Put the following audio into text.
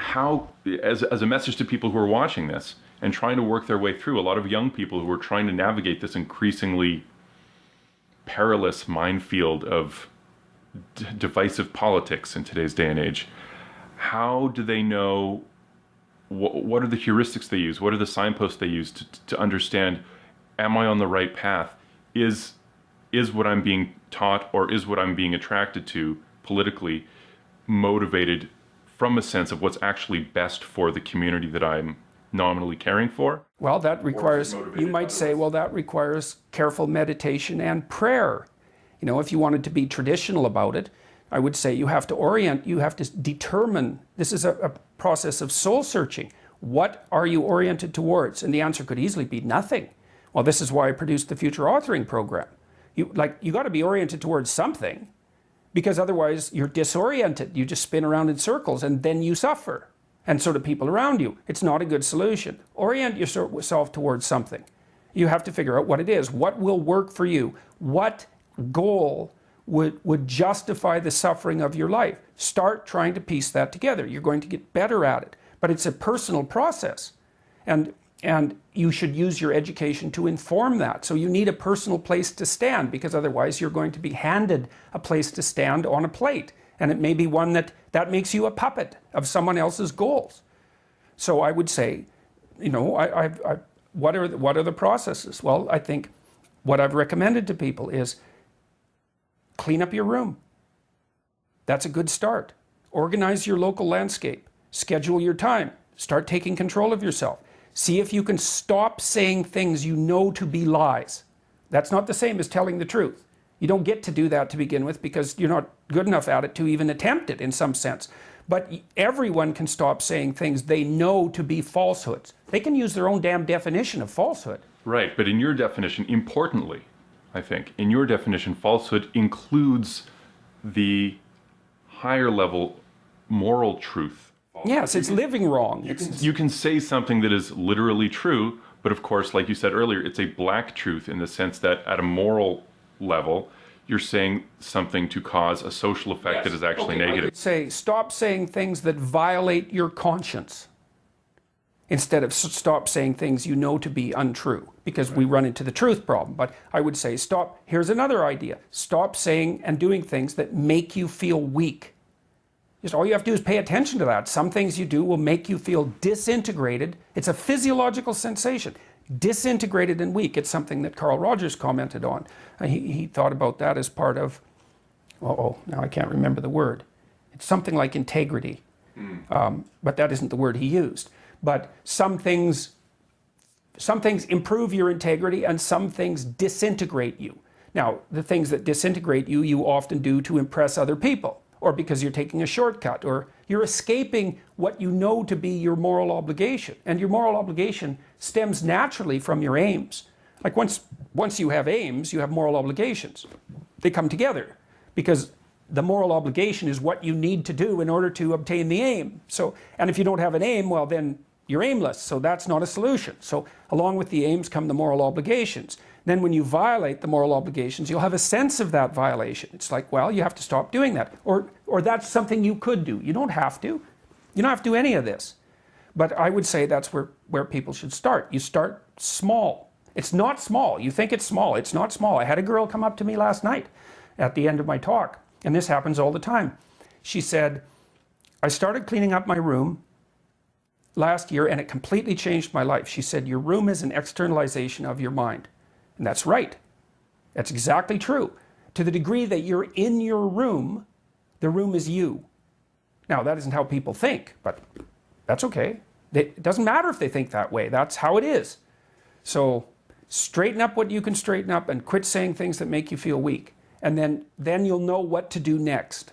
how, as a message to people who are watching this and trying to work their way through, a lot of young people who are trying to navigate this increasingly perilous minefield of divisive politics in today's day and age, how do they know, what are the heuristics they use? What are the signposts they use to understand, am I on the right path? Is what I'm being taught or is what I'm being attracted to politically motivated from a sense of what's actually best for the community that I'm nominally caring for? Well, that requires, you might say, well, that requires careful meditation and prayer. You know, if you wanted to be traditional about it, I would say you have to orient, you have to determine, this is a process of soul searching. What are you oriented towards? And the answer could easily be nothing. Well, this is why I produced the Future Authoring Program. You got to be oriented towards something, because otherwise you're disoriented. You just spin around in circles and then you suffer. And so do people around you. It's not a good solution. Orient yourself towards something. You have to figure out what it is. What will work for you? What goal would justify the suffering of your life? Start trying to piece that together. You're going to get better at it. But it's a personal process. And you should use your education to inform that. So you need a personal place to stand, because otherwise you're going to be handed a place to stand on a plate. And it may be one that makes you a puppet of someone else's goals. So I would say, you know, what are the processes? Well, I think what I've recommended to people is clean up your room. That's a good start. Organize your local landscape. Schedule your time. Start taking control of yourself. See if you can stop saying things you know to be lies. That's not the same as telling the truth. You don't get to do that to begin with because you're not good enough at it to even attempt it in some sense. But everyone can stop saying things they know to be falsehoods. They can use their own damn definition of falsehood. Right, but in your definition, importantly, I think, in your definition, falsehood includes the higher level moral truth. Yes, it's living wrong. You can say something that is literally true, but of course, like you said earlier, it's a black truth in the sense that at a moral level, you're saying something to cause a social effect that is actually negative. I would say stop saying things that violate your conscience instead of stop saying things you know to be untrue, because we run into the truth problem. But I would say stop, here's another idea, stop saying and doing things that make you feel weak. Just all you have to do is pay attention to that. Some things you do will make you feel disintegrated. It's a physiological sensation. Disintegrated and weak. It's something that Carl Rogers commented on. He thought about that as part of, now I can't remember the word. It's something like integrity, but that isn't the word he used. But some things improve your integrity and some things disintegrate you. Now, the things that disintegrate you, you often do to impress other people, or because you're taking a shortcut, or you're escaping what you know to be your moral obligation. And your moral obligation stems naturally from your aims. Like once you have aims, you have moral obligations. They come together because the moral obligation is what you need to do in order to obtain the aim. So, and if you don't have an aim, well then you're aimless, so that's not a solution. So along with the aims come the moral obligations. Then when you violate the moral obligations, you'll have a sense of that violation. It's like, well, you have to stop doing that. Or that's something you could do. You don't have to. You don't have to do any of this. But I would say that's where people should start. You start small. It's not small. You think it's small. It's not small. I had a girl come up to me last night at the end of my talk, and this happens all the time. She said, I started cleaning up my room last year, and it completely changed my life. She said, your room is an externalization of your mind. And that's right. That's exactly true. To the degree that you're in your room, the room is you. Now, that isn't how people think, but that's okay. It doesn't matter if they think that way. That's how it is. So straighten up what you can straighten up and quit saying things that make you feel weak. And then you'll know what to do next.